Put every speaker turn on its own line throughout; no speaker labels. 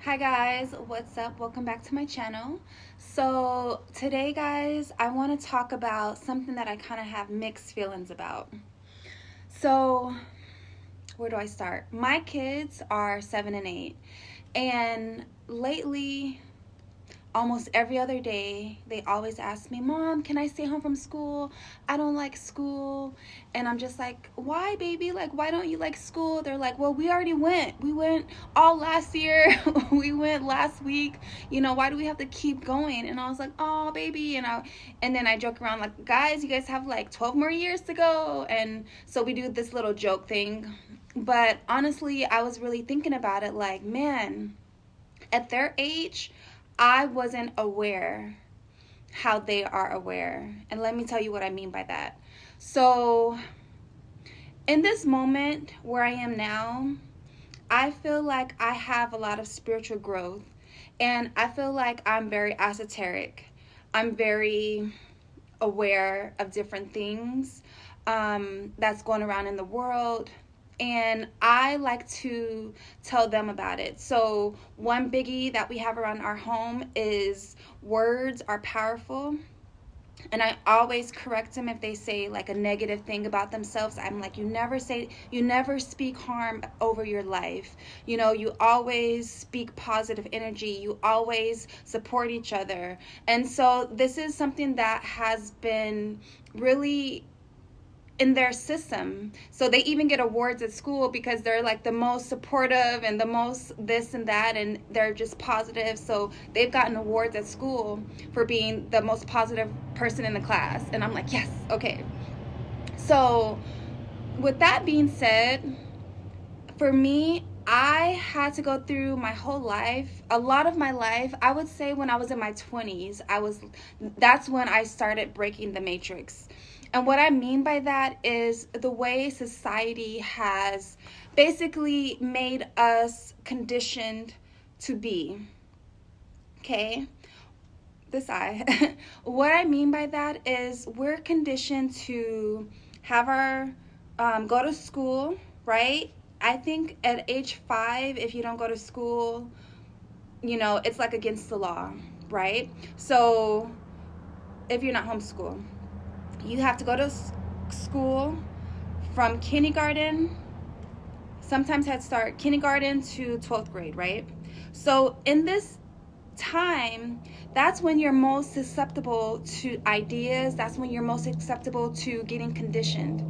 Hi guys, what's up? Welcome back to my channel. So today guys, I want to talk about something that I kind of have mixed feelings about. So where do I start? My kids are 7 and 8, and lately almost every other day they always ask me, Mom, can I stay home from school? I don't like school. And I'm just like, why, baby? Like, why don't you like school? They're like, well, we went all last year. We went last week. Why do we have to keep going? And I was like, oh, baby. And then I joke around like, guys, you guys have like 12 more years to go. And so we do this little joke thing. But honestly, I was really thinking about it like, man, at their age, I wasn't aware how they are aware. And let me tell you what I mean by that. So, in this moment where I am now, I feel like I have a lot of spiritual growth. And I feel like I'm very esoteric. I'm very aware of different things that's going around in the world, and I like to tell them about it. So one biggie that we have around our home is words are powerful. And I always correct them if they say like a negative thing about themselves. I'm like, you never speak harm over your life. You always speak positive energy. You always support each other. And so this is something that has been really in their system. So they even get awards at school because they're like the most supportive and the most this and that, and they're just positive. So they've gotten awards at school for being the most positive person in the class. And I'm like, yes, okay. So with that being said, for me, I had to go through my whole life, a lot of my life. I would say when I was in my 20s, that's when I started breaking the matrix. And what I mean by that is the way society has basically made us conditioned to be. Okay? This eye. What I mean by that is we're conditioned to have our go to school, right? I think at age 5, if you don't go to school, it's like against the law, right? So if you're not homeschooled, you have to go to school from kindergarten, sometimes Head Start, kindergarten to 12th grade, right? So in this time, that's when you're most susceptible to ideas. That's when you're most susceptible to getting conditioned.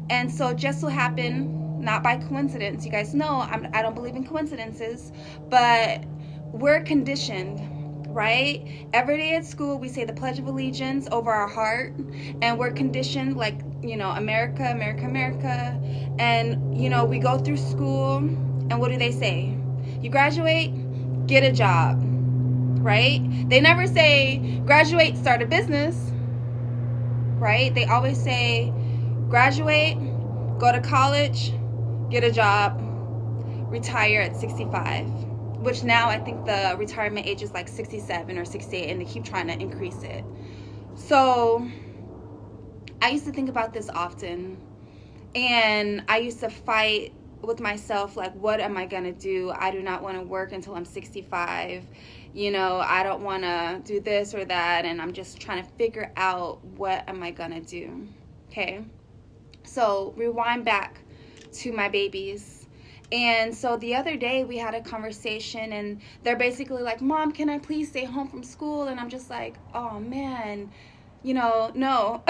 And so just so happened, not by coincidence, you guys know I don't believe in coincidences, but we're conditioned, right? Every day at school, we say the Pledge of Allegiance over our heart, and we're conditioned like, America, America, America. And, we go through school, and what do they say? You graduate, get a job, right? They never say graduate, start a business, right? They always say graduate, go to college, get a job, retire at 65, which now I think the retirement age is like 67 or 68, and they keep trying to increase it. So I used to think about this often, and I used to fight with myself like, what am I going to do? I do not want to work until I'm 65. I don't want to do this or that, and I'm just trying to figure out what am I going to do. Okay? So rewind back to my babies. And so the other day we had a conversation, and they're basically like, Mom, can I please stay home from school? And I'm just like, oh man, no.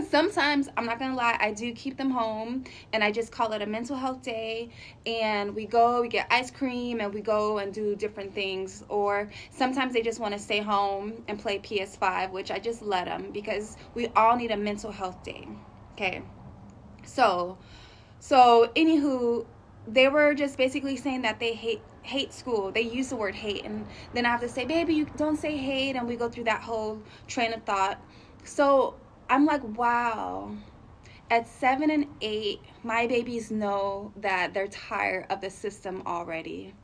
Sometimes, I'm not gonna lie, I do keep them home, and I just call it a mental health day, and we get ice cream, and we go and do different things. Or sometimes they just want to stay home and play PS5, which I just let them, because we all need a mental health day. Okay? So anywho, they were just basically saying that they hate school. They use the word hate, and then I have to say, baby, you don't say hate, and we go through that whole train of thought. So I'm like, wow. At 7 and 8, my babies know that they're tired of the system already.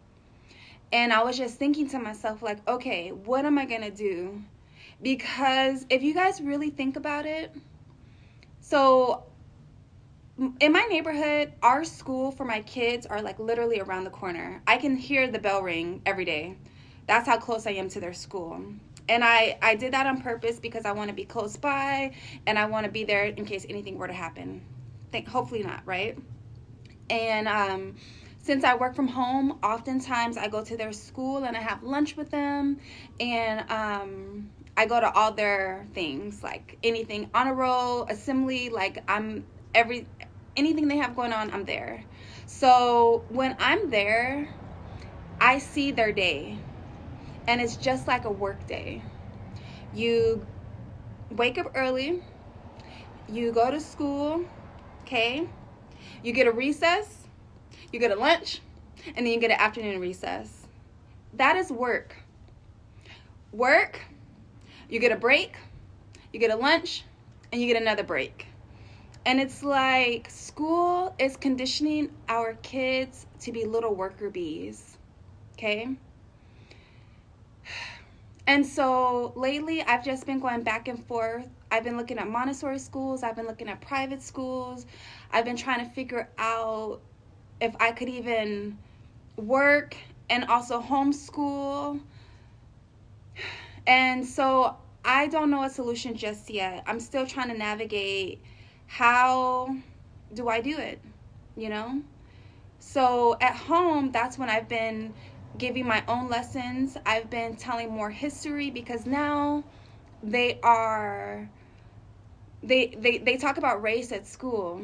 And I was just thinking to myself, like, okay, what am I gonna do? Because if you guys really think about it, so in my neighborhood, our school for my kids are like literally around the corner. I can hear the bell ring every day. That's how close I am to their school. And I did that on purpose because I want to be close by and I want to be there in case anything were to happen. Hopefully not, right? And since I work from home, oftentimes I go to their school and I have lunch with them. And I go to all their things, like anything, honor roll, assembly, like anything they have going on, I'm there. So when I'm there, I see their day, and it's just like a work day. You wake up early, you go to school, okay? You get a recess, you get a lunch, and then you get an afternoon recess. That is work. Work, you get a break, you get a lunch, and you get another break. And it's like school is conditioning our kids to be little worker bees, okay? And so lately I've just been going back and forth. I've been looking at Montessori schools. I've been looking at private schools. I've been trying to figure out if I could even work and also homeschool. And so I don't know a solution just yet. I'm still trying to navigate how do I do it, you know? So at home, that's when I've been giving my own lessons. I've been telling more history because now they talk about race at school.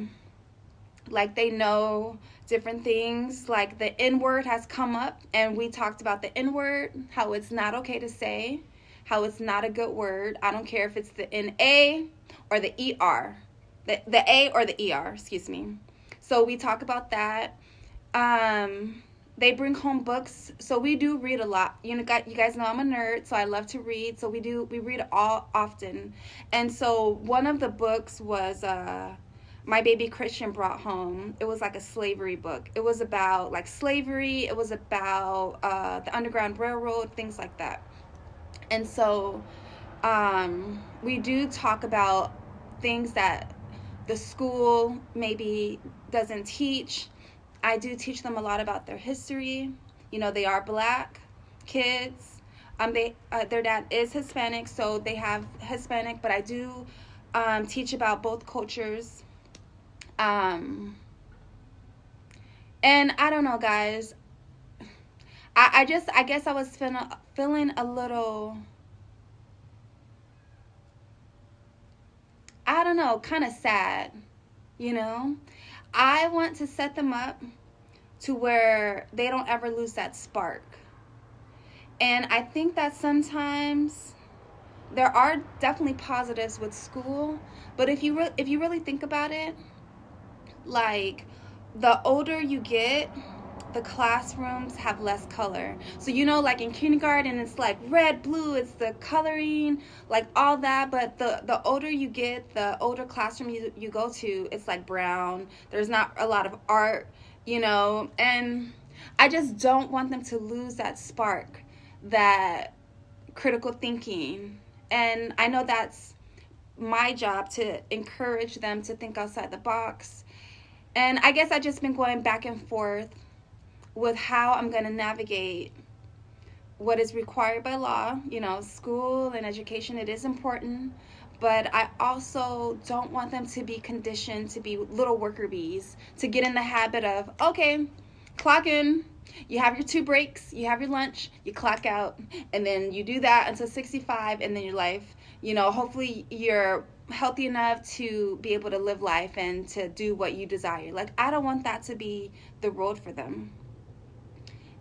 Like they know different things. Like the N-word has come up and we talked about the N-word, how it's not okay to say, how it's not a good word. I don't care if it's the N-A or the E-R. The A or the ER, excuse me. So we talk about that. They bring home books, so we do read a lot. You guys know I'm a nerd, so I love to read. So we read all often. And so one of the books was my baby Christian brought home. It was like a slavery book. It was about like slavery. It was about the Underground Railroad, things like that. And so we do talk about things that the school maybe doesn't teach. I do teach them a lot about their history. You know, they are Black kids. Their dad is Hispanic, so they have Hispanic, but I do teach about both cultures. And I don't know, guys. I guess I was feeling a little, I don't know, kind of sad, you know? I want to set them up to where they don't ever lose that spark. And I think that sometimes there are definitely positives with school, but if you really think about it, like the older you get, the classrooms have less color. So you know, like in kindergarten, it's like red, blue, it's the coloring, like all that. But the older you get, the older classroom you go to, it's like brown. There's not a lot of art, you know. And I just don't want them to lose that spark, that critical thinking. And I know that's my job to encourage them to think outside the box. And I guess I've just been going back and forth with how I'm going to navigate what is required by law. You know, school and education, it is important, but I also don't want them to be conditioned to be little worker bees, to get in the habit of, okay, clock in, you have your 2 breaks, you have your lunch, you clock out, and then you do that until 65, and then your life, you know, hopefully you're healthy enough to be able to live life and to do what you desire. Like, I don't want that to be the road for them.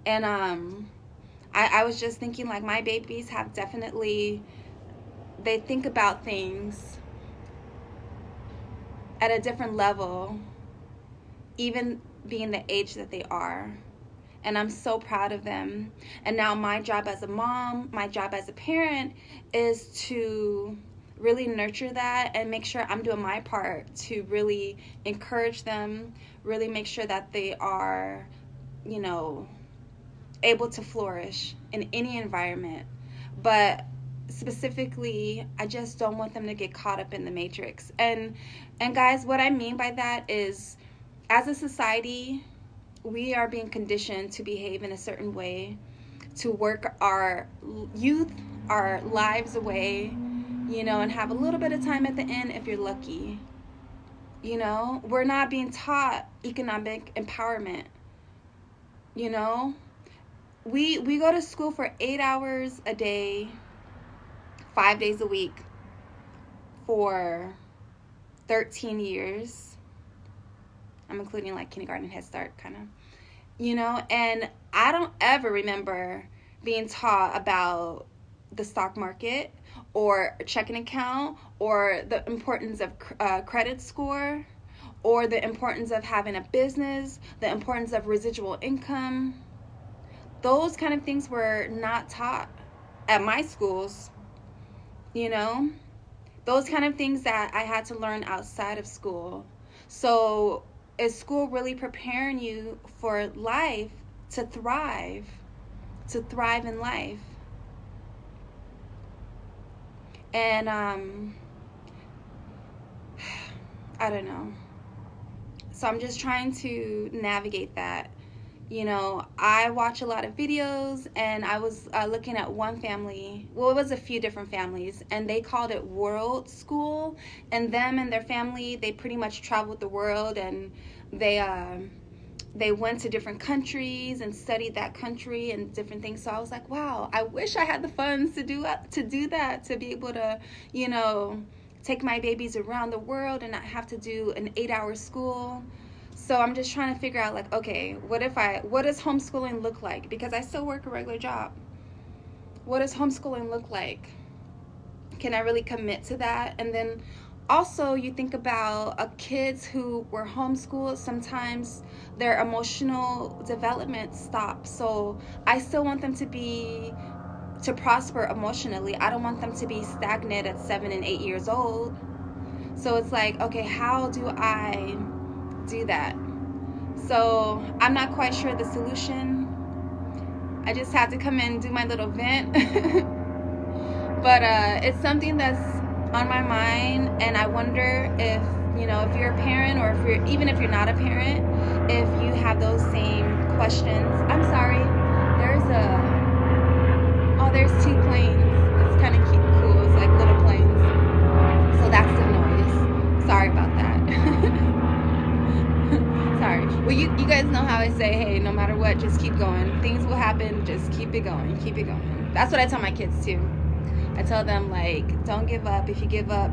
And I was just thinking, like, my babies have definitely, they think about things at a different level, even being the age that they are. And I'm so proud of them. And now my job as a mom, my job as a parent is to really nurture that and make sure I'm doing my part to really encourage them, really make sure that they are, you know, able to flourish in any environment. But specifically, I just don't want them to get caught up in the matrix. And guys, what I mean by that is, as a society, we are being conditioned to behave in a certain way, to work our youth, our lives away, you know, and have a little bit of time at the end if you're lucky. You know, we're not being taught economic empowerment. You know, we go to school for 8 hours a day, 5 days a week for 13 years. I'm including like kindergarten and Head Start, kind of. You know, and I don't ever remember being taught about the stock market or a checking account or the importance of credit score or the importance of having a business, the importance of residual income. Those kind of things were not taught at my schools, you know? Those kind of things that I had to learn outside of school. So is school really preparing you for life, to thrive in life? And I don't know. So I'm just trying to navigate that. You know, I watch a lot of videos, and I was looking at one family. Well, it was a few different families, and they called it World School. And them and their family, they pretty much traveled the world, and they went to different countries and studied that country and different things. So I was like, wow, I wish I had the funds to do that, to be able to, you know, take my babies around the world and not have to do an 8-hour school. So I'm just trying to figure out, like, okay, what does homeschooling look like? Because I still work a regular job. What does homeschooling look like? Can I really commit to that? And then also, you think about kids who were homeschooled, sometimes their emotional development stops. So I still want them to prosper emotionally. I don't want them to be stagnant at 7 and 8 years old. So it's like, okay, how do I do that? So I'm not quite sure the solution. I just had to come in and do my little vent. But it's something that's on my mind, and I wonder if, you know, if you're a parent, or even if you're not a parent, if you have those same questions. I'm sorry, there's 2 planes. It's kind of cool. It's like little planes. So that's the noise. Sorry about that. Sorry. Well, you guys know how I say, hey, no matter what, just keep going. Things will happen. Just keep it going. Keep it going. That's what I tell my kids too. I tell them, like, don't give up. If you give up,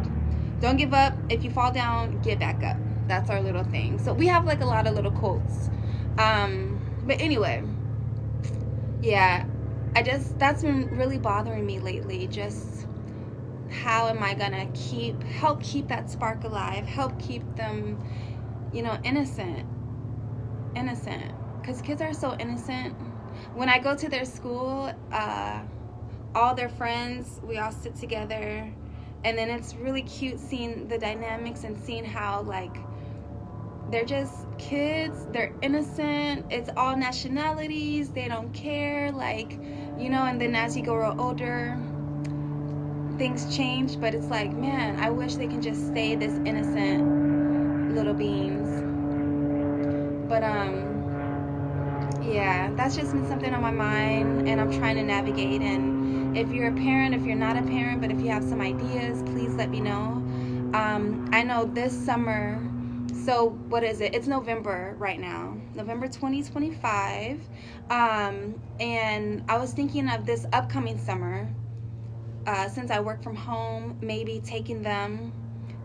don't give up. If you fall down, get back up. That's our little thing. So we have like a lot of little quotes. But anyway, yeah, that's been really bothering me lately. Just how am I gonna help keep that spark alive? Help keep them, you know, innocent. Because kids are so innocent. When I go to their school, all their friends, we all sit together, and then it's really cute seeing the dynamics and seeing how, like, they're just kids, they're innocent, it's all nationalities, they don't care, like, you know. And then as you grow older, things change, but it's like, man, I wish they can just stay this innocent little beings. But yeah, that's just been something on my mind, and I'm trying to navigate. And if you're a parent, if you're not a parent, but if you have some ideas, please let me know. I know this summer, so what is it? It's November right now, November 2025. And I was thinking of this upcoming summer, since I work from home, maybe taking them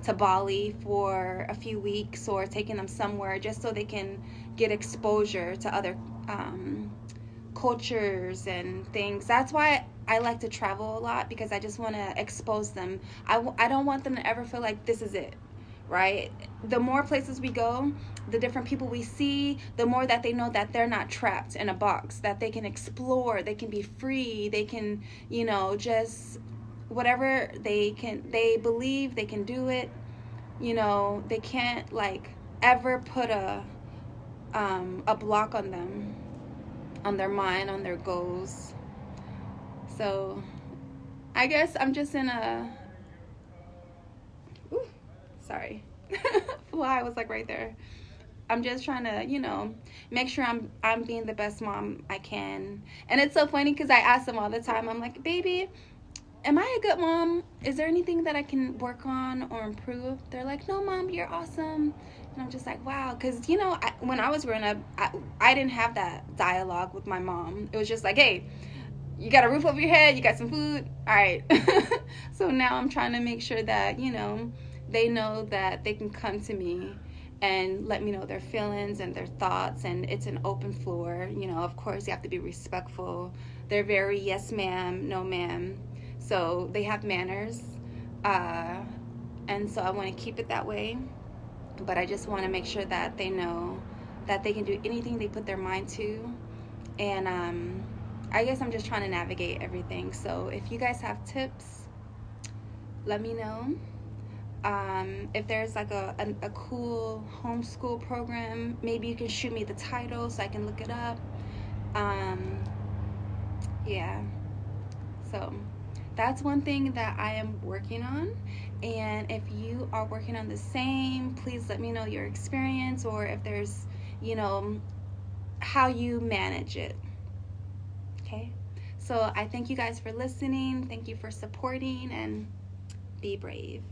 to Bali for a few weeks, or taking them somewhere just so they can get exposure to other cultures and things. That's why I like to travel a lot, because I just want to expose them. I don't want them to ever feel like this is it, right? The more places we go, the different people we see, the more that they know that they're not trapped in a box, that they can explore, they can be free, they can, you know, just whatever they believe they can do it. You know, they can't, like, ever put a block on them, on their mind, on their goals. So I guess I'm just in a, ooh, sorry. Well, I was like right there. I'm just trying to, make sure I'm being the best mom I can. And it's so funny because I ask them all the time. I'm like, baby, am I a good mom? Is there anything that I can work on or improve? They're like, no, mom, you're awesome. And I'm just like, wow. Because, when I was growing up, I didn't have that dialogue with my mom. It was just like, hey, you got a roof over your head, you got some food, all right. So now I'm trying to make sure that, they know that they can come to me and let me know their feelings and their thoughts, and it's an open floor. Of course you have to be respectful. They're very yes ma'am, no ma'am, so they have manners, and so I want to keep it that way. But I just want to make sure that they know that they can do anything they put their mind to. And I guess I'm just trying to navigate everything. So if you guys have tips, let me know. If there's like a cool homeschool program, maybe you can shoot me the title so I can look it up. Yeah. So that's one thing that I am working on. And if you are working on the same, please let me know your experience, or if there's, how you manage it. Okay? So I thank you guys for listening. Thank you for supporting, and be brave.